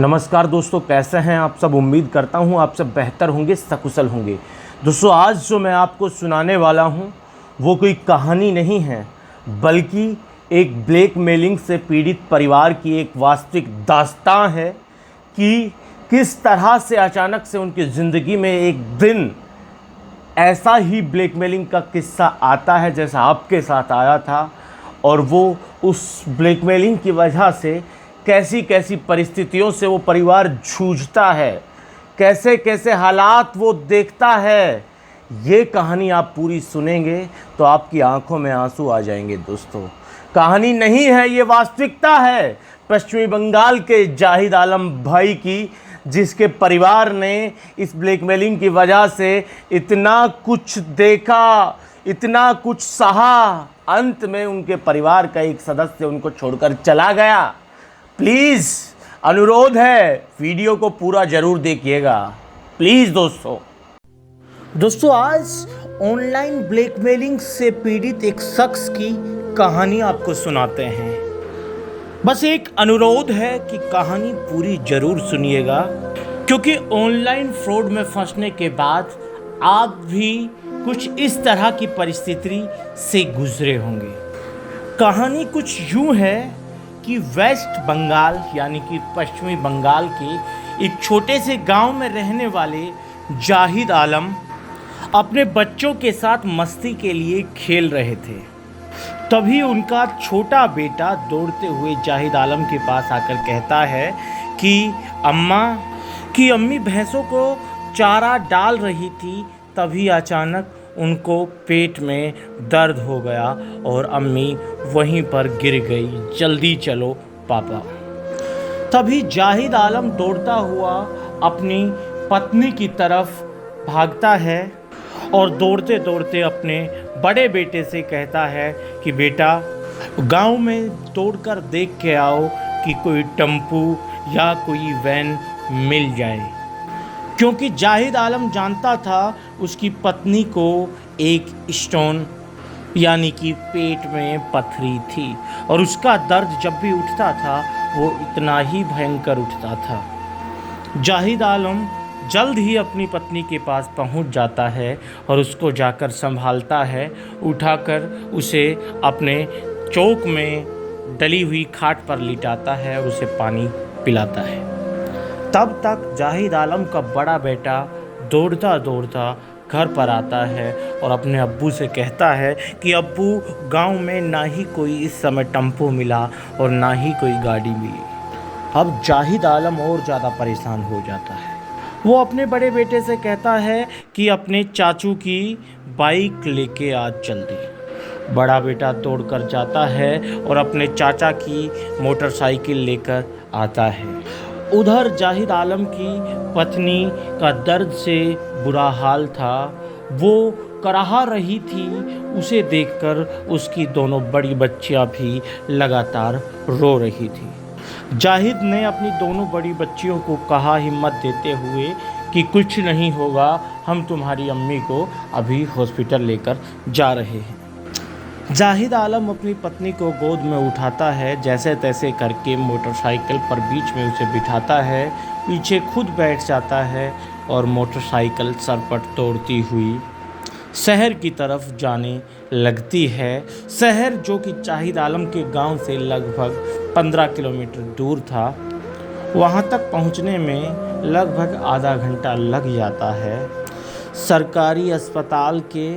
नमस्कार दोस्तों, कैसे हैं आप सब। उम्मीद करता हूं आप सब बेहतर होंगे, सकुशल होंगे। दोस्तों, आज जो मैं आपको सुनाने वाला हूं वो कोई कहानी नहीं है, बल्कि एक ब्लैकमेलिंग से पीड़ित परिवार की एक वास्तविक दास्तान है कि किस तरह से अचानक से उनकी ज़िंदगी में एक दिन ऐसा ही ब्लैकमेलिंग का किस्सा आता है जैसा आपके साथ आया था, और वो उस ब्लैकमेलिंग की वजह से कैसी कैसी परिस्थितियों से वो परिवार जूझता है, कैसे कैसे हालात वो देखता है। ये कहानी आप पूरी सुनेंगे तो आपकी आंखों में आंसू आ जाएंगे। दोस्तों, कहानी नहीं है, ये वास्तविकता है पश्चिमी बंगाल के जाहिद आलम भाई की, जिसके परिवार ने इस ब्लैकमेलिंग की वजह से इतना कुछ देखा, इतना कुछ सहा, अंत में उनके परिवार का एक सदस्य उनको छोड़कर चला गया। प्लीज़ अनुरोध है, वीडियो को पूरा ज़रूर देखिएगा प्लीज़। दोस्तों, आज ऑनलाइन ब्लैकमेलिंग से पीड़ित एक शख्स की कहानी आपको सुनाते हैं। बस एक अनुरोध है कि कहानी पूरी ज़रूर सुनिएगा, क्योंकि ऑनलाइन फ्रॉड में फंसने के बाद आप भी कुछ इस तरह की परिस्थिति से गुजरे होंगे। कहानी कुछ यूँ है कि वेस्ट बंगाल यानी कि पश्चिमी बंगाल के एक छोटे से गांव में रहने वाले जाहिद आलम अपने बच्चों के साथ मस्ती के लिए खेल रहे थे। तभी उनका छोटा बेटा दौड़ते हुए जाहिद आलम के पास आकर कहता है कि अम्मी भैंसों को चारा डाल रही थी, तभी अचानक उनको पेट में दर्द हो गया और अम्मी वहीं पर गिर गई, जल्दी चलो पापा। तभी जाहिद आलम दौड़ता हुआ अपनी पत्नी की तरफ भागता है और दौड़ते दौड़ते अपने बड़े बेटे से कहता है कि बेटा, गांव में दौड़कर देख के आओ कि कोई टेम्पू या कोई वैन मिल जाए, क्योंकि जाहिद आलम जानता था उसकी पत्नी को एक स्टोन यानी कि पेट में पथरी थी, और उसका दर्द जब भी उठता था वो इतना ही भयंकर उठता था। जाहिद आलम जल्द ही अपनी पत्नी के पास पहुंच जाता है और उसको जाकर संभालता है, उठाकर उसे अपने चौक में डली हुई खाट पर लिटाता है और उसे पानी पिलाता है। तब तक जाहिद आलम का बड़ा बेटा दौड़ता दौड़ता घर पर आता है और अपने अब्बू से कहता है कि अब्बू, गांव में ना ही कोई इस समय टेम्पो मिला और ना ही कोई गाड़ी मिली। अब जाहिद आलम और ज़्यादा परेशान हो जाता है। वो अपने बड़े बेटे से कहता है कि अपने चाचू की बाइक लेके आज जल्दी। बड़ा बेटा दौड़कर जाता है और अपने चाचा की मोटरसाइकिल लेकर आता है। उधर जाहिद आलम की पत्नी का दर्द से बुरा हाल था, वो कराह रही थी। उसे देखकर उसकी दोनों बड़ी बच्चियां भी लगातार रो रही थी। जाहिद ने अपनी दोनों बड़ी बच्चियों को कहा, हिम्मत देते हुए, कि कुछ नहीं होगा, हम तुम्हारी अम्मी को अभी हॉस्पिटल लेकर जा रहे हैं। जाहिद आलम अपनी पत्नी को गोद में उठाता है, जैसे तैसे करके मोटरसाइकिल पर बीच में उसे बिठाता है, पीछे खुद बैठ जाता है और मोटरसाइकिल सरपट तोड़ती हुई शहर की तरफ जाने लगती है। शहर जो कि जाहिद आलम के गांव से लगभग 15 किलोमीटर दूर था। वहां तक पहुंचने में लगभग आधा घंटा लग जाता है। सरकारी अस्पताल के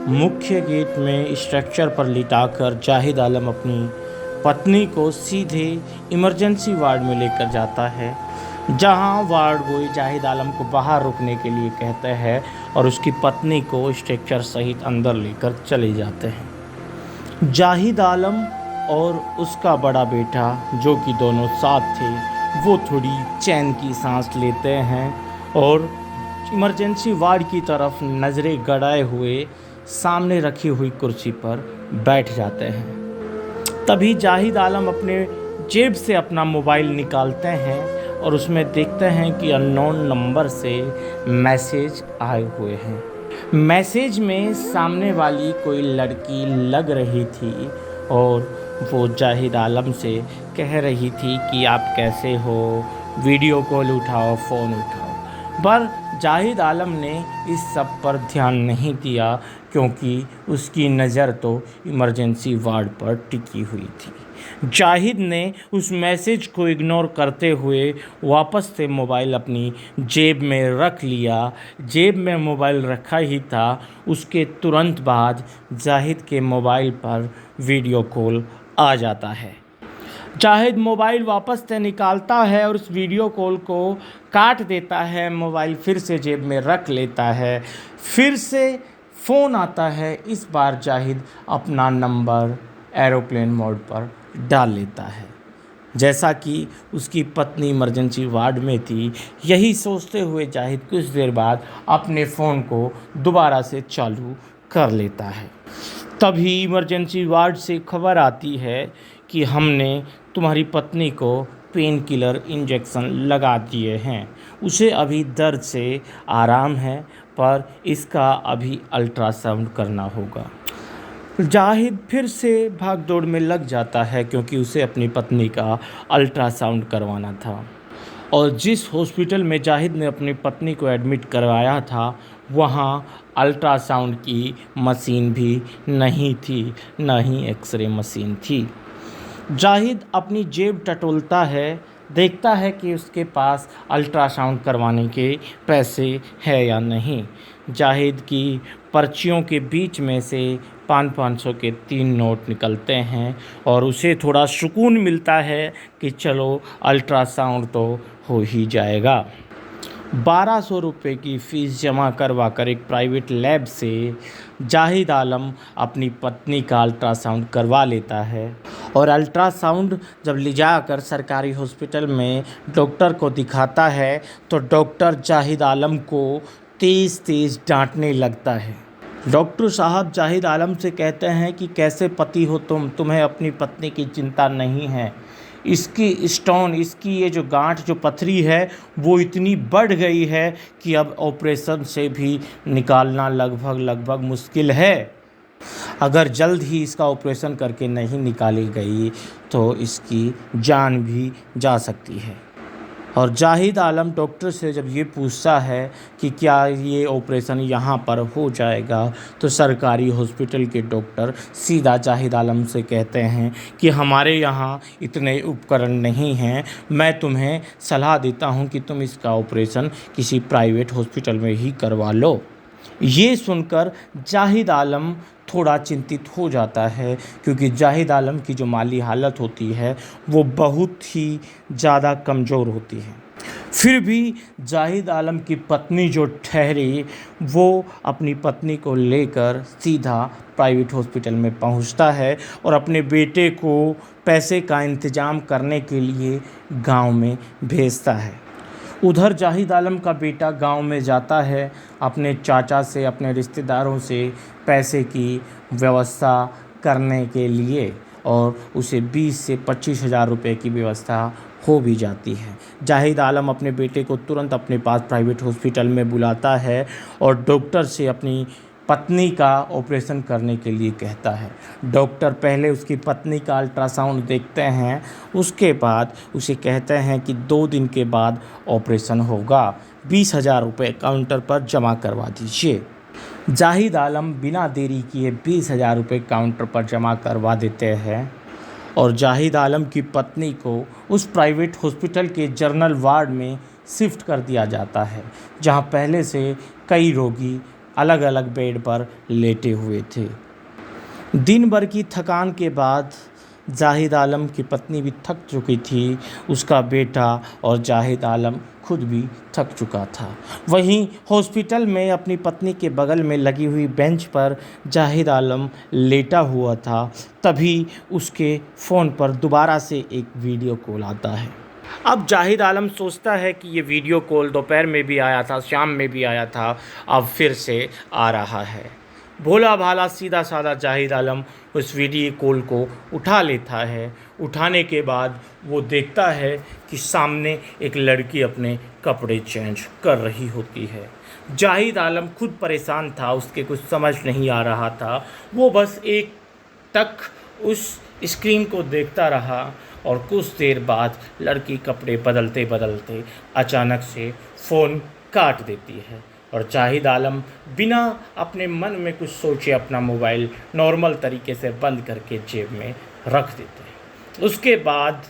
मुख्य गेट में स्ट्रक्चर पर लिटाकर जाहिद आलम अपनी पत्नी को सीधे इमरजेंसी वार्ड में लेकर जाता है, जहां वार्ड बॉय जाहिद आलम को बाहर रुकने के लिए कहते हैं और उसकी पत्नी को स्ट्रक्चर सहित अंदर लेकर चले जाते हैं। जाहिद आलम और उसका बड़ा बेटा, जो कि दोनों साथ थे, वो थोड़ी चैन की सांस लेते हैं और इमरजेंसी वार्ड की तरफ नज़रें गड़ाए हुए सामने रखी हुई कुर्सी पर बैठ जाते हैं। तभी जाहिद आलम अपने जेब से अपना मोबाइल निकालते हैं और उसमें देखते हैं कि अननोन नंबर से मैसेज आए हुए हैं। मैसेज में सामने वाली कोई लड़की लग रही थी और वो जाहिद आलम से कह रही थी कि आप कैसे हो, वीडियो कॉल उठाओ, फ़ोन उठाओ। पर जाहिद आलम ने इस सब पर ध्यान नहीं दिया, क्योंकि उसकी नज़र तो इमरजेंसी वार्ड पर टिकी हुई थी। जाहिद ने उस मैसेज को इग्नोर करते हुए वापस से मोबाइल अपनी जेब में रख लिया। जेब में मोबाइल रखा ही था, उसके तुरंत बाद जाहिद के मोबाइल पर वीडियो कॉल आ जाता है। जाहिद मोबाइल वापस से निकालता है और उस वीडियो कॉल को काट देता है, मोबाइल फिर से जेब में रख लेता है। फिर से फ़ोन आता है। इस बार जाहिद अपना नंबर एरोप्लेन मोड पर डाल लेता है। जैसा कि उसकी पत्नी इमरजेंसी वार्ड में थी, यही सोचते हुए जाहिद कुछ देर बाद अपने फ़ोन को दोबारा से चालू कर लेता है। तभी इमरजेंसी वार्ड से खबर आती है कि हमने तुम्हारी पत्नी को पेन किलर इंजेक्शन लगा दिए हैं, उसे अभी दर्द से आराम है, पर इसका अभी अल्ट्रासाउंड करना होगा। जाहिद फिर से भाग दौड़ में लग जाता है, क्योंकि उसे अपनी पत्नी का अल्ट्रासाउंड करवाना था। और जिस हॉस्पिटल में जाहिद ने अपनी पत्नी को एडमिट करवाया था, वहाँ अल्ट्रासाउंड की मशीन भी नहीं थी, न ही एक्सरे मशीन थी। जाहिद अपनी जेब टटोलता है, देखता है कि उसके पास अल्ट्रासाउंड करवाने के पैसे है या नहीं। जाहिद की पर्चियों के बीच में से 500 के 3 नोट निकलते हैं और उसे थोड़ा सुकून मिलता है कि चलो अल्ट्रासाउंड तो हो ही जाएगा। 1200 रुपये की फ़ीस जमा करवा कर एक प्राइवेट लैब से जाहिद आलम अपनी पत्नी का अल्ट्रासाउंड करवा लेता है। और अल्ट्रासाउंड जब ले जाकर सरकारी हॉस्पिटल में डॉक्टर को दिखाता है, तो डॉक्टर जाहिद आलम को तेज़ तेज़ डांटने लगता है। डॉक्टर साहब जाहिद आलम से कहते हैं कि कैसे पति हो तुम, तुम्हें अपनी पत्नी की चिंता नहीं है। इसकी स्टोन, इसकी ये जो गांठ, जो पथरी है, वो इतनी बढ़ गई है कि अब ऑपरेशन से भी निकालना लगभग मुश्किल है। अगर जल्द ही इसका ऑपरेशन करके नहीं निकाली गई तो इसकी जान भी जा सकती है। और जाहिद आलम डॉक्टर से जब ये पूछता है कि क्या ये ऑपरेशन यहाँ पर हो जाएगा, तो सरकारी हॉस्पिटल के डॉक्टर सीधा जाहिद आलम से कहते हैं कि हमारे यहाँ इतने उपकरण नहीं हैं, मैं तुम्हें सलाह देता हूँ कि तुम इसका ऑपरेशन किसी प्राइवेट हॉस्पिटल में ही करवा लो। ये सुनकर जाहिद आलम थोड़ा चिंतित हो जाता है, क्योंकि जाहिद आलम की जो माली हालत होती है वो बहुत ही ज़्यादा कमज़ोर होती है। फिर भी जाहिद आलम की पत्नी जो ठहरी, वो अपनी पत्नी को लेकर सीधा प्राइवेट हॉस्पिटल में पहुंचता है और अपने बेटे को पैसे का इंतज़ाम करने के लिए गांव में भेजता है। उधर जाहिद आलम का बेटा गांव में जाता है, अपने चाचा से, अपने रिश्तेदारों से पैसे की व्यवस्था करने के लिए, और उसे 20 से 25 हज़ार रुपये की व्यवस्था हो भी जाती है। जाहिद आलम अपने बेटे को तुरंत अपने पास प्राइवेट हॉस्पिटल में बुलाता है और डॉक्टर से अपनी पत्नी का ऑपरेशन करने के लिए कहता है। डॉक्टर पहले उसकी पत्नी का अल्ट्रासाउंड देखते हैं, उसके बाद उसे कहते हैं कि 2 दिन के बाद ऑपरेशन होगा, 20,000 रुपये काउंटर पर जमा करवा दीजिए। जाहिद आलम बिना देरी किए 20,000 रुपये काउंटर पर जमा करवा देते हैं और जाहिद आलम की पत्नी को उस प्राइवेट हॉस्पिटल के जनरल वार्ड में शिफ्ट कर दिया जाता है, जहां पहले से कई रोगी अलग अलग बेड पर लेटे हुए थे। दिन भर की थकान के बाद जाहिद आलम की पत्नी भी थक चुकी थी, उसका बेटा और जाहिद आलम खुद भी थक चुका था। वहीं हॉस्पिटल में अपनी पत्नी के बगल में लगी हुई बेंच पर जाहिद आलम लेटा हुआ था। तभी उसके फ़ोन पर दोबारा से एक वीडियो कॉल आता है। अब जाहिद आलम सोचता है कि ये वीडियो कॉल दोपहर में भी आया था, शाम में भी आया था, अब फिर से आ रहा है। भोला भाला सीधा साधा जाहिद आलम उस वीडियो कॉल को उठा लेता है। उठाने के बाद वो देखता है कि सामने एक लड़की अपने कपड़े चेंज कर रही होती है। जाहिद आलम खुद परेशान था, उसके कुछ समझ नहीं आ रहा था। वो बस एक टक उस स्क्रीन को देखता रहा और कुछ देर बाद लड़की कपड़े बदलते बदलते अचानक से फ़ोन काट देती है और जाहिद आलम बिना अपने मन में कुछ सोचे अपना मोबाइल नॉर्मल तरीके से बंद करके जेब में रख देते हैं। उसके बाद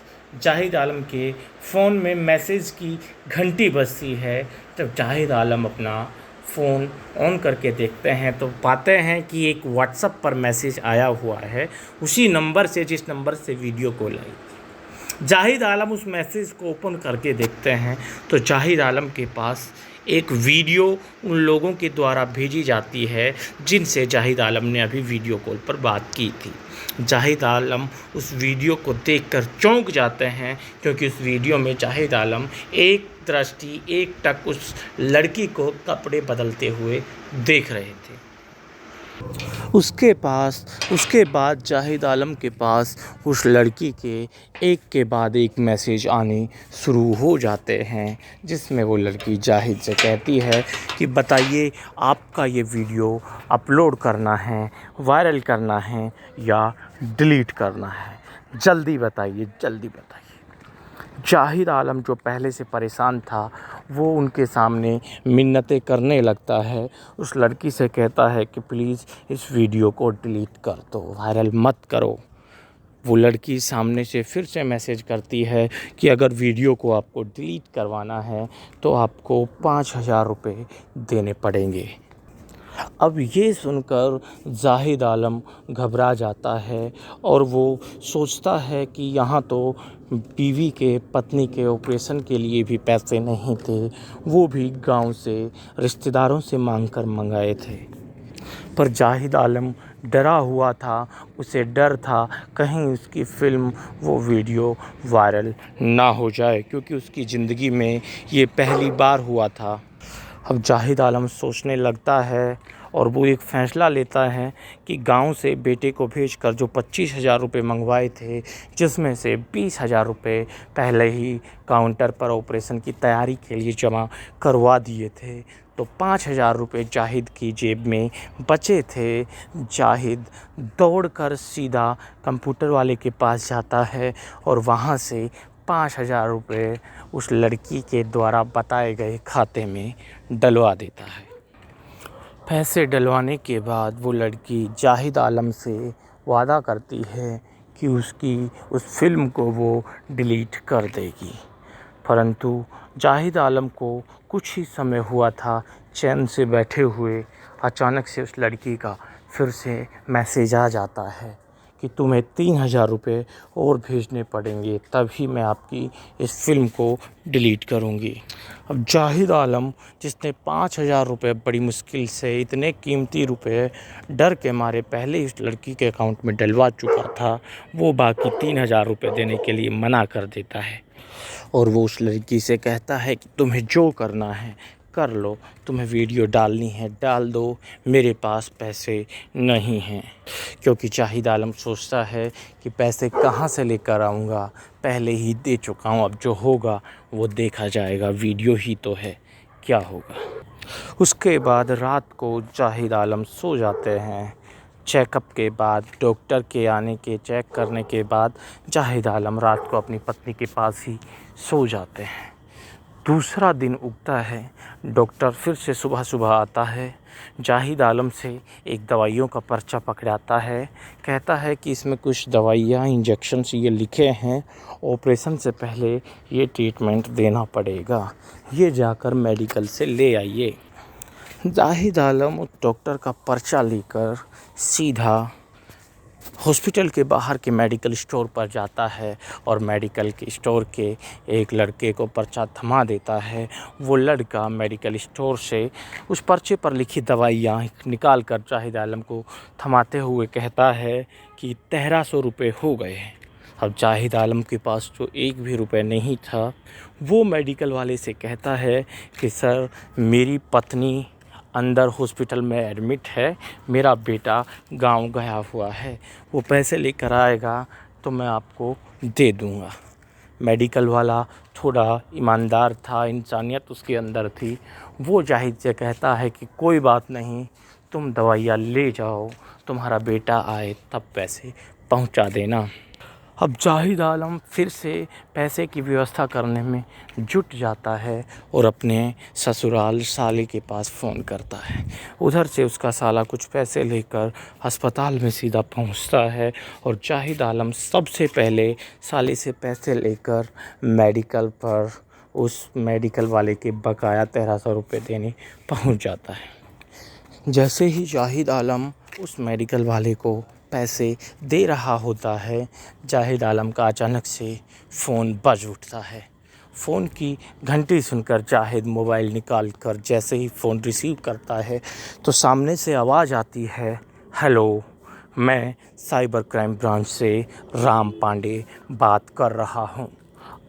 जाहिद आलम के फ़ोन में मैसेज की घंटी बजती है। जब जाहिद आलम अपना फ़ोन ऑन करके देखते हैं तो पाते हैं कि एक व्हाट्सएप पर मैसेज आया हुआ है उसी नंबर से जिस नंबर से वीडियो कॉल आई थी। जाहिद आलम उस मैसेज को ओपन करके देखते हैं तो जाहिद आलम के पास एक वीडियो उन लोगों के द्वारा भेजी जाती है जिनसे जाहिद आलम ने अभी वीडियो कॉल पर बात की थी। जाहिद आलम उस वीडियो को देखकर चौंक जाते हैं क्योंकि उस वीडियो में जाहिद आलम एक दृष्टि एक टक उस लड़की को कपड़े बदलते हुए देख रहे थे। उसके बाद जाहिद आलम के पास उस लड़की के एक के बाद एक मैसेज आने शुरू हो जाते हैं जिसमें वो लड़की जाहिद से कहती है कि बताइए आपका ये वीडियो अपलोड करना है, वायरल करना है या डिलीट करना है, जल्दी बताइए, जल्दी बताइए। जाहिद आलम जो पहले से परेशान था वो उनके सामने मिन्नतें करने लगता है। उस लड़की से कहता है कि प्लीज़ इस वीडियो को डिलीट कर दो, वायरल मत करो। वो लड़की सामने से फिर से मैसेज करती है कि अगर वीडियो को आपको डिलीट करवाना है तो आपको 5,000 रुपये देने पड़ेंगे। अब ये सुनकर जाहिद आलम घबरा जाता है और वो सोचता है कि यहाँ तो बीवी के पत्नी के ऑपरेशन के लिए भी पैसे नहीं थे, वो भी गांव से रिश्तेदारों से मांगकर मंगाए थे। पर जाहिद आलम डरा हुआ था, उसे डर था कहीं उसकी फ़िल्म वो वीडियो वायरल ना हो जाए क्योंकि उसकी ज़िंदगी में ये पहली बार हुआ था। अब जाहिद आलम सोचने लगता है और वो एक फ़ैसला लेता है कि गांव से बेटे को भेजकर जो 25,000 रुपये मंगवाए थे, जिसमें से 20,000 रुपये पहले ही काउंटर पर ऑपरेशन की तैयारी के लिए जमा करवा दिए थे, तो 5,000 रुपये जाहिद की जेब में बचे थे। जाहिद दौड़कर सीधा कंप्यूटर वाले के पास जाता है और वहाँ से 5,000 रुपये उस लड़की के द्वारा बताए गए खाते में डलवा देता है। पैसे डलवाने के बाद वो लड़की जाहिद आलम से वादा करती है कि उसकी उस फ़िल्म को वो डिलीट कर देगी। परंतु जाहिद आलम को कुछ ही समय हुआ था चैन से बैठे हुए, अचानक से उस लड़की का फिर से मैसेज आ जाता है कि तुम्हें 3,000 रुपये और भेजने पड़ेंगे, तभी मैं आपकी इस फ़िल्म को डिलीट करूंगी। अब जाहिद आलम जिसने 5,000 रुपये बड़ी मुश्किल से इतने कीमती रुपये डर के मारे पहले ही उस लड़की के अकाउंट में डलवा चुका था, वो बाकी 3,000 रुपये देने के लिए मना कर देता है और वो उस लड़की से कहता है कि तुम्हें जो करना है कर लो, तुम्हें वीडियो डालनी है डाल दो, मेरे पास पैसे नहीं हैं। क्योंकि जाहिद आलम सोचता है कि पैसे कहाँ से लेकर आऊँगा, पहले ही दे चुका हूँ, अब जो होगा वो देखा जाएगा, वीडियो ही तो है, क्या होगा। उसके बाद रात को जाहिद आलम सो जाते हैं। चेकअप के बाद, डॉक्टर के आने के चेक करने के बाद जाहिद आलम रात को अपनी पत्नी के पास ही सो जाते हैं। दूसरा दिन उगता है, डॉक्टर फिर से सुबह सुबह आता है, जाहिद आलम से एक दवाइयों का पर्चा पकड़ाता है, कहता है कि इसमें कुछ दवाइयाँ इंजेक्शन्स ये लिखे हैं, ऑपरेशन से पहले ये ट्रीटमेंट देना पड़ेगा, ये जाकर मेडिकल से ले आइए। जाहिद आलम उस डॉक्टर का पर्चा लेकर सीधा हॉस्पिटल के बाहर के मेडिकल स्टोर पर जाता है और मेडिकल के स्टोर के एक लड़के को पर्चा थमा देता है। वो लड़का मेडिकल स्टोर से उस पर्चे पर लिखी दवाइयाँ निकाल कर जाहिद आलम को थमाते हुए कहता है कि 1,300 रुपये हो गए हैं। अब जाहिद आलम के पास जो एक भी रुपये नहीं था, वो मेडिकल वाले से कहता है कि सर मेरी पत्नी अंदर हॉस्पिटल में एडमिट है, मेरा बेटा गांव गया हुआ है, वो पैसे लेकर आएगा तो मैं आपको दे दूंगा। मेडिकल वाला थोड़ा ईमानदार था, इंसानियत उसके अंदर थी। वो जाहिद से कहता है कि कोई बात नहीं, तुम दवाइयाँ ले जाओ, तुम्हारा बेटा आए तब पैसे पहुंचा देना। अब जाहिद आलम फिर से पैसे की व्यवस्था करने में जुट जाता है और अपने ससुराल साले के पास फ़ोन करता है। उधर से उसका साला कुछ पैसे लेकर अस्पताल में सीधा पहुंचता है और जाहिद आलम सबसे पहले साले से पैसे लेकर मेडिकल पर उस मेडिकल वाले के बकाया 1300 रुपये देने पहुंच जाता है। जैसे ही जाहिद आलम उस मेडिकल वाले को पैसे दे रहा होता है, जाहिद आलम का अचानक से फ़ोन बज उठता है। फ़ोन की घंटी सुनकर जाहिद मोबाइल निकाल कर जैसे ही फ़ोन रिसीव करता है तो सामने से आवाज़ आती है, हेलो, मैं साइबर क्राइम ब्रांच से राम पांडे बात कर रहा हूँ।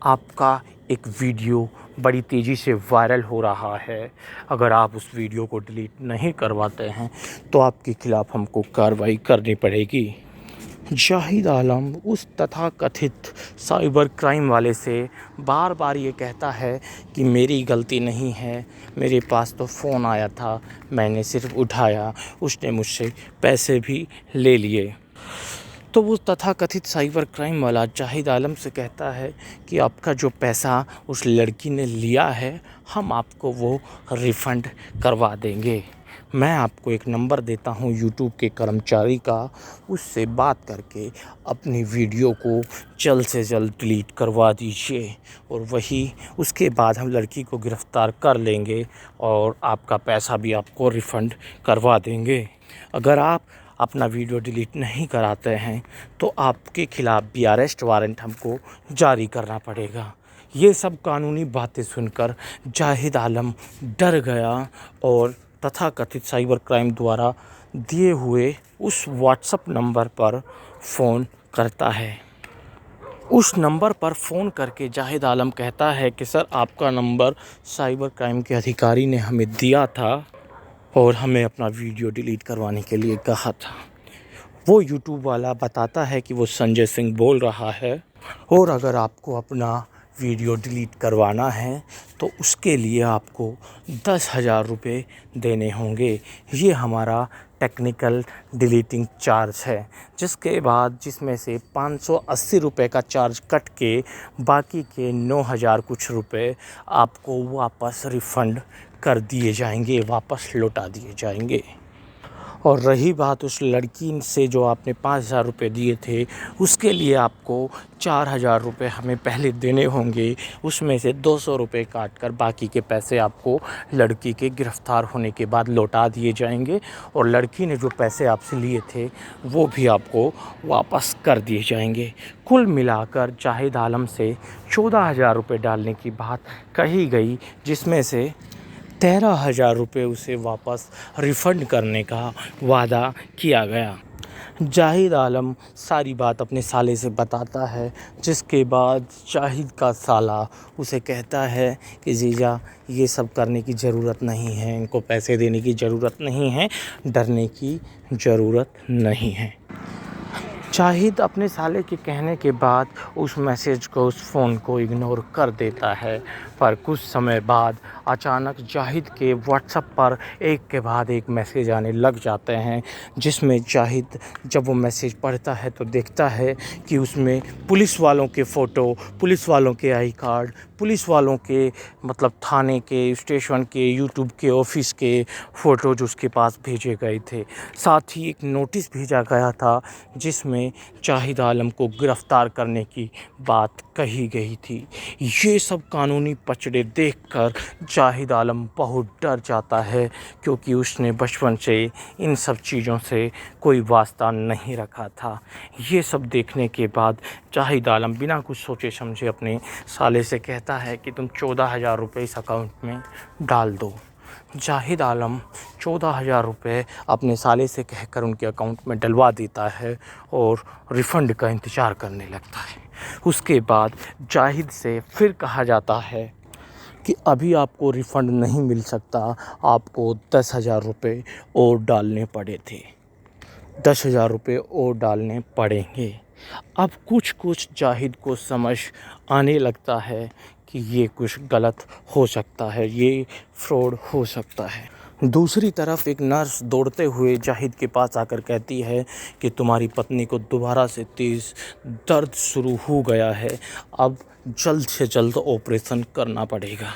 आपका एक वीडियो बड़ी तेज़ी से वायरल हो रहा है। अगर आप उस वीडियो को डिलीट नहीं करवाते हैं तो आपके ख़िलाफ़ हमको कार्रवाई करनी पड़ेगी। जाहिद आलम उस तथाकथित साइबर क्राइम वाले से बार बार ये कहता है कि मेरी गलती नहीं है, मेरे पास तो फ़ोन आया था, मैंने सिर्फ उठाया, उसने मुझसे पैसे भी ले लिए। तो वो तथाकथित साइबर क्राइम वाला जाहिद आलम से कहता है कि आपका जो पैसा उस लड़की ने लिया है, हम आपको वो रिफ़ंड करवा देंगे। मैं आपको एक नंबर देता हूँ यूट्यूब के कर्मचारी का, उससे बात करके अपनी वीडियो को जल्द से जल्द डिलीट करवा दीजिए और वही उसके बाद हम लड़की को गिरफ़्तार कर लेंगे और आपका पैसा भी आपको रिफ़ंड करवा देंगे। अगर आप अपना वीडियो डिलीट नहीं कराते हैं तो आपके ख़िलाफ़ भी अरेस्ट वारंट हमको जारी करना पड़ेगा। ये सब कानूनी बातें सुनकर जाहिद आलम डर गया और तथाकथित साइबर क्राइम द्वारा दिए हुए उस व्हाट्सएप नंबर पर फ़ोन करता है। उस नंबर पर फ़ोन करके जाहिद आलम कहता है कि सर, आपका नंबर साइबर क्राइम के अधिकारी ने हमें दिया था और हमें अपना वीडियो डिलीट करवाने के लिए कहा था। वो यूट्यूब वाला बताता है कि वो संजय सिंह बोल रहा है और अगर आपको अपना वीडियो डिलीट करवाना है तो उसके लिए आपको 10,000 रुपये देने होंगे। ये हमारा टेक्निकल डिलीटिंग चार्ज है, जिसके बाद जिसमें से 580 रुपये का चार्ज कट के बाकी के 9,000 कुछ रुपये आपको वापस रिफ़ंड कर दिए जाएंगे, वापस लौटा दिए जाएंगे। और रही बात उस लड़की से जो आपने 5,000 रुपये दिए थे, उसके लिए आपको 4,000 रुपये हमें पहले देने होंगे। उसमें से 200 रुपये काट कर बाकी के पैसे आपको लड़की के गिरफ़्तार होने के बाद लौटा दिए जाएंगे और लड़की ने जो पैसे आपसे लिए थे वो भी आपको वापस कर दिए जाएंगे। कुल मिलाकर जाहिद आलम से 14,000 रुपये डालने की बात कही गई, जिसमें से 13,000 रुपये उसे वापस रिफ़ंड करने का वादा किया गया। जाहिद आलम सारी बात अपने साले से बताता है, जिसके बाद जाहिद का साला उसे कहता है कि जीजा, ये सब करने की ज़रूरत नहीं है, इनको पैसे देने की ज़रूरत नहीं है, डरने की ज़रूरत नहीं है। जाहिद अपने साले के कहने के बाद उस मैसेज को, उस फ़ोन को इग्नोर कर देता है। पर कुछ समय बाद अचानक जाहिद के व्हाट्सएप पर एक के बाद एक मैसेज आने लग जाते हैं, जिसमें जाहिद जब वो मैसेज पढ़ता है तो देखता है कि उसमें पुलिस वालों के फ़ोटो, पुलिस वालों के आई कार्ड, पुलिस वालों के मतलब थाने के, स्टेशन के, यूट्यूब के ऑफिस के फ़ोटो जो उसके पास भेजे गए थे। साथ ही एक नोटिस भेजा गया था जिसमें जाहिद आलम को गिरफ़्तार करने की बात कही गई थी। ये सब कानूनी पचड़े देखकर जाहिद आलम बहुत डर जाता है, क्योंकि उसने बचपन से इन सब चीज़ों से कोई वास्ता नहीं रखा था। ये सब देखने के बाद जाहिद आलम बिना कुछ सोचे समझे अपने साले से कहता है कि तुम 14,000 रुपये इस अकाउंट में डाल दो। जाहिद आलम 14,000 रुपये अपने साले से कहकर उनके अकाउंट में डलवा देता है और रिफ़ंड का इंतज़ार करने लगता है। उसके बाद जाहिद से फिर कहा जाता है कि अभी आपको रिफ़ंड नहीं मिल सकता, आपको 10,000 रुपये और डालने पड़े थे, 10,000 रुपये और डालने पड़ेंगे। अब कुछ जाहिद को समझ आने लगता है कि ये कुछ गलत हो सकता है, ये फ्रॉड हो सकता है। दूसरी तरफ एक नर्स दौड़ते हुए जाहिद के पास आकर कहती है कि तुम्हारी पत्नी को दोबारा से तेज़ दर्द शुरू हो गया है, अब जल्द से जल्द ऑपरेशन करना पड़ेगा।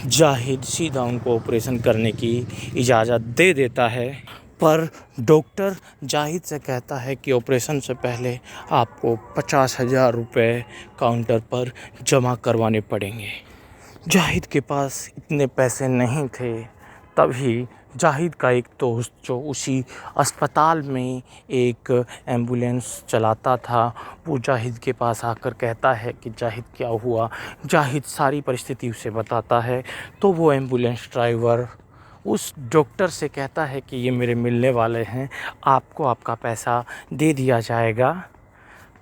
जाहिद सीधा उनको ऑपरेशन करने की इजाज़त दे देता है, पर डॉक्टर जाहिद से कहता है कि ऑपरेशन से पहले आपको 50,000 रुपये काउंटर पर जमा करवाने पड़ेंगे। जाहिद के पास इतने पैसे नहीं थे। तभी जाहिद का एक दोस्त जो उसी अस्पताल में एक एम्बुलेंस चलाता था, वो जाहिद के पास आकर कहता है कि जाहिद क्या हुआ। जाहिद सारी परिस्थिति उसे बताता है। तो वो एम्बुलेंस ड्राइवर उस डॉक्टर से कहता है कि ये मेरे मिलने वाले हैं, आपको आपका पैसा दे दिया जाएगा।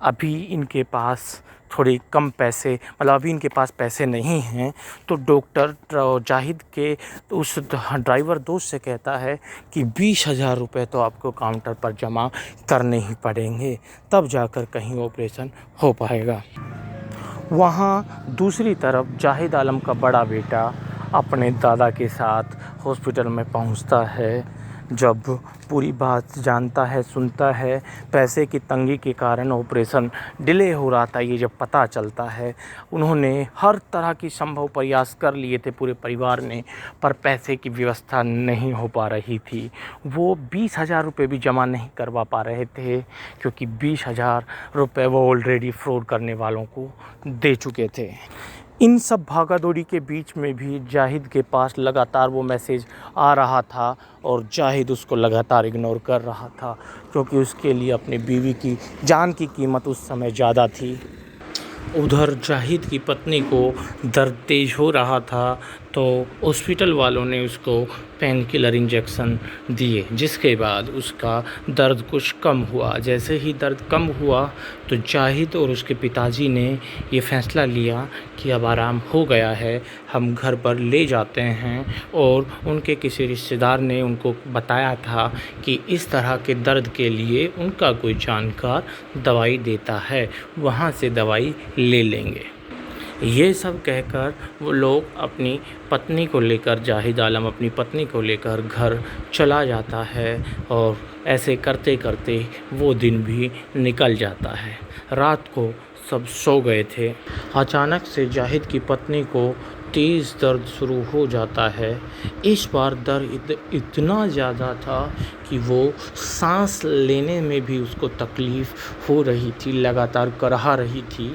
अभी इनके पास थोड़े कम पैसे, मतलब अभी इनके पास पैसे नहीं हैं। तो डॉक्टर जाहिद के उस ड्राइवर दोस्त से कहता है कि 20,000 रुपये तो आपको काउंटर पर जमा करने ही पड़ेंगे, तब जाकर कहीं ऑपरेशन हो पाएगा। वहाँ दूसरी तरफ जाहिद आलम का बड़ा बेटा अपने दादा के साथ हॉस्पिटल में पहुँचता है। जब पूरी बात जानता है, सुनता है, पैसे की तंगी के कारण ऑपरेशन डिले हो रहा था, ये जब पता चलता है, उन्होंने हर तरह की संभव प्रयास कर लिए थे पूरे परिवार ने, पर पैसे की व्यवस्था नहीं हो पा रही थी। वो 20,000 रुपये भी जमा नहीं करवा पा रहे थे, क्योंकि 20,000 रुपये वो ऑलरेडी फ्रॉड करने वालों को दे चुके थे। इन सब भागा-दौड़ी के बीच में भी जाहिद के पास लगातार वो मैसेज आ रहा था और जाहिद उसको लगातार इग्नोर कर रहा था, क्योंकि उसके लिए अपनी बीवी की जान की कीमत उस समय ज़्यादा थी। उधर जाहिद की पत्नी को दर्द तेज़ हो रहा था, तो हॉस्पिटल वालों ने उसको पेन किलर इंजेक्शन दिए, जिसके बाद उसका दर्द कुछ कम हुआ। जैसे ही दर्द कम हुआ तो जाहिद और उसके पिताजी ने ये फ़ैसला लिया कि अब आराम हो गया है, हम घर पर ले जाते हैं। और उनके किसी रिश्तेदार ने उनको बताया था कि इस तरह के दर्द के लिए उनका कोई जानकार दवाई देता है, वहाँ से दवाई ले लेंगे। ये सब कहकर वो लोग अपनी पत्नी को लेकर, जाहिद आलम अपनी पत्नी को लेकर घर चला जाता है। और ऐसे करते करते वो दिन भी निकल जाता है। रात को सब सो गए थे। अचानक से जाहिद की पत्नी को तेज़ दर्द शुरू हो जाता है। इस बार दर्द इतना ज़्यादा था कि वो सांस लेने में भी उसको तकलीफ़ हो रही थी, लगातार कराह रही थी।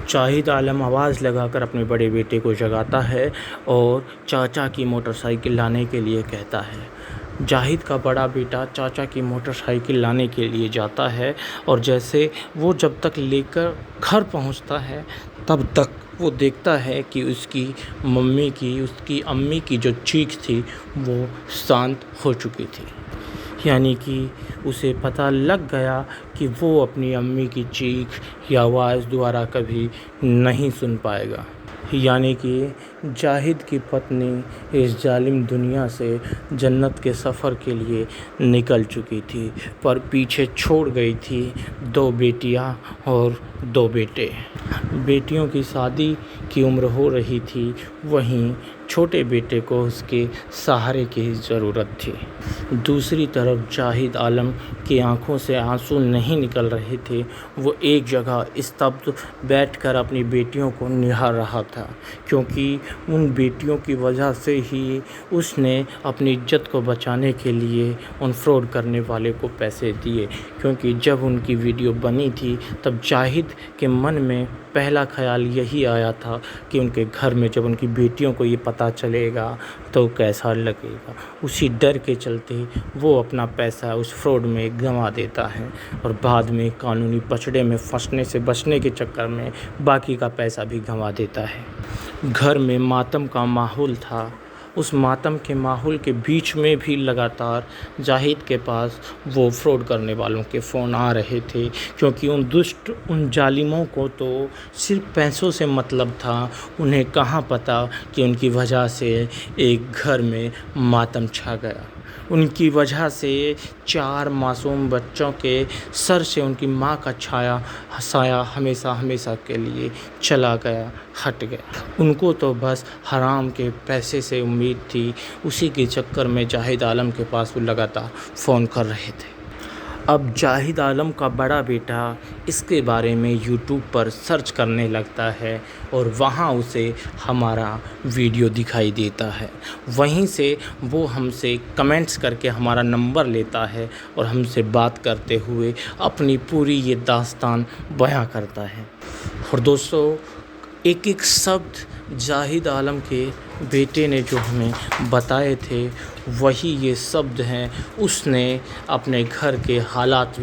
जाहिद आलम आवाज़ लगाकर अपने बड़े बेटे को जगाता है और चाचा की मोटरसाइकिल लाने के लिए कहता है। जाहिद का बड़ा बेटा चाचा की मोटरसाइकिल लाने के लिए जाता है, और जैसे वो जब तक लेकर घर पहुंचता है, तब तक वो देखता है कि उसकी अम्मी की जो चीख थी वो शांत हो चुकी थी। यानी कि उसे पता लग गया कि वो अपनी अम्मी की चीख या आवाज़ दोबारा कभी नहीं सुन पाएगा। यानी कि जाहिद की पत्नी इस जालिम दुनिया से जन्नत के सफ़र के लिए निकल चुकी थी, पर पीछे छोड़ गई थी 2 बेटियां और 2 बेटे। बेटियों की शादी की उम्र हो रही थी, वहीं छोटे बेटे को उसके सहारे की ज़रूरत थी। दूसरी तरफ जाहिद आलम की आंखों से आंसू नहीं निकल रहे थे। वो एक जगह स्तब्ध बैठकर अपनी बेटियों को निहार रहा था, क्योंकि उन बेटियों की वजह से ही उसने अपनी इज्जत को बचाने के लिए उन फ्रॉड करने वाले को पैसे दिए। क्योंकि जब उनकी वीडियो बनी थी, तब जाहिद के मन में पहला ख़याल यही आया था कि उनके घर में जब उनकी बेटियों को ये पता चलेगा तो कैसा लगेगा। उसी डर के चलते वो अपना पैसा उस फ्रॉड में गंवा देता है, और बाद में कानूनी पचड़े में फंसने से बचने के चक्कर में बाकी का पैसा भी गंवा देता है। घर में मातम का माहौल था। उस मातम के माहौल के बीच में भी लगातार जाहिद के पास वो फ्रॉड करने वालों के फ़ोन आ रहे थे, क्योंकि उन जालिमों को तो सिर्फ पैसों से मतलब था। उन्हें कहाँ पता कि उनकी वजह से एक घर में मातम छा गया। उनकी वजह से 4 मासूम बच्चों के सर से उनकी माँ का साया हमेशा हमेशा के लिए चला गया, हट गया। उनको तो बस हराम के पैसे से उम्मीद थी, उसी के चक्कर में जाहिद आलम के पास वो लगातार फ़ोन कर रहे थे। अब जाहिद आलम का बड़ा बेटा इसके बारे में यूट्यूब पर सर्च करने लगता है और वहाँ उसे हमारा वीडियो दिखाई देता है। वहीं से वो हमसे कमेंट्स करके हमारा नंबर लेता है और हमसे बात करते हुए अपनी पूरी ये दास्तान बयां करता है। और दोस्तों, एक एक शब्द जाहिद आलम के बेटे ने जो हमें बताए थे वही ये शब्द हैं। उसने अपने घर के हालात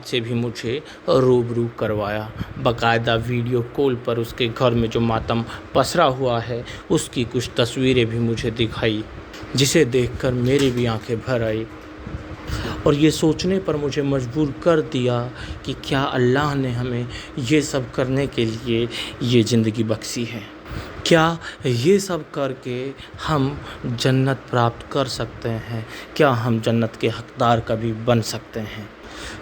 से भी मुझे रूबरू करवाया। बाकायदा वीडियो कॉल पर उसके घर में जो मातम पसरा हुआ है उसकी कुछ तस्वीरें भी मुझे दिखाई, जिसे देखकर मेरी भी आंखें भर आई और ये सोचने पर मुझे मजबूर कर दिया कि क्या अल्लाह ने हमें ये सब करने के लिए ये ज़िंदगी बख्शी है। क्या ये सब करके हम जन्नत प्राप्त कर सकते हैं? क्या हम जन्नत के हकदार कभी बन सकते हैं?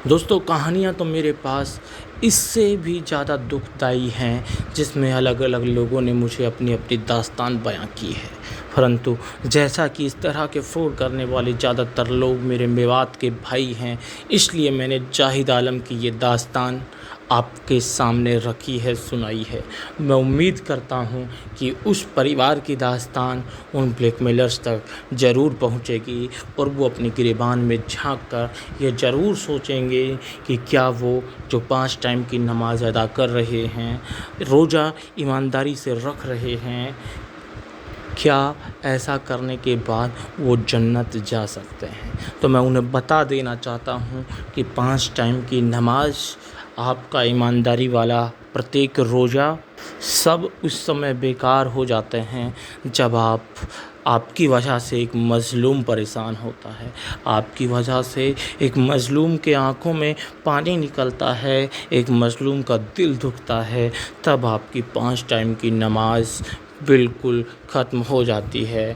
दोस्तों, कहानियाँ तो मेरे पास इससे भी ज़्यादा दुखदाई हैं, जिसमें अलग अलग लोगों ने मुझे अपनी अपनी दास्तान बयां की है। परंतु जैसा कि इस तरह के फ्रॉड करने वाले ज़्यादातर लोग मेरे मेवात के भाई हैं, इसलिए मैंने जाहिद आलम की ये दास्तान आपके सामने रखी है, सुनाई है। मैं उम्मीद करता हूँ कि उस परिवार की दास्तान उन ब्लैकमेलर्स तक ज़रूर पहुँचेगी और वो अपनी गिरेबान में झांक कर ये ज़रूर सोचेंगे कि क्या वो जो 5 टाइम की नमाज़ अदा कर रहे हैं, रोज़ा ईमानदारी से रख रहे हैं, क्या ऐसा करने के बाद वो जन्नत जा सकते हैं। तो मैं उन्हें बता देना चाहता हूँ कि 5 टाइम की नमाज, आपका ईमानदारी वाला प्रत्येक रोज़ा, सब उस समय बेकार हो जाते हैं जब आपकी वजह से एक मज़लूम परेशान होता है, आपकी वजह से एक मज़लूम के आँखों में पानी निकलता है, एक मज़लूम का दिल दुखता है, तब आपकी 5 टाइम की नमाज बिल्कुल ख़त्म हो जाती है।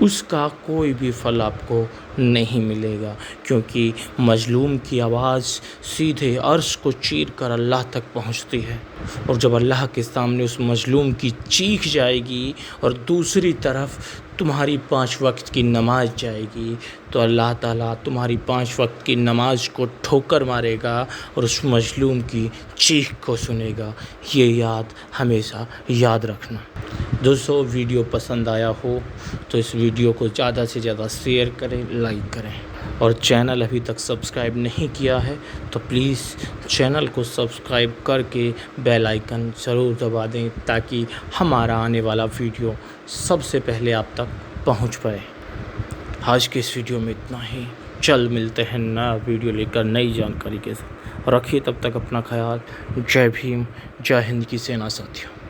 उसका कोई भी फल आपको नहीं मिलेगा, क्योंकि मज़लूम की आवाज़ सीधे अर्श को चीर कर अल्लाह तक पहुंचती है। और जब अल्लाह के सामने उस मज़लूम की चीख जाएगी और दूसरी तरफ तुम्हारी 5 वक्त की नमाज जाएगी, तो अल्लाह ताला तुम्हारी 5 वक्त की नमाज को ठोकर मारेगा और उस मज़लूम की चीख को सुनेगा। ये याद हमेशा याद रखना। दोस्तों, वीडियो पसंद आया हो तो इस वीडियो को ज़्यादा से ज़्यादा शेयर करें, लाइक करें, और चैनल अभी तक सब्सक्राइब नहीं किया है तो प्लीज़ चैनल को सब्सक्राइब करके बेल आइकन ज़रूर दबा दें, ताकि हमारा आने वाला वीडियो सबसे पहले आप तक पहुंच पाए। आज के इस वीडियो में इतना ही। चल मिलते हैं नया वीडियो लेकर नई जानकारी के साथ। रखिए तब तक अपना ख्याल। जय भीम, जय हिंद की सेना साथियों।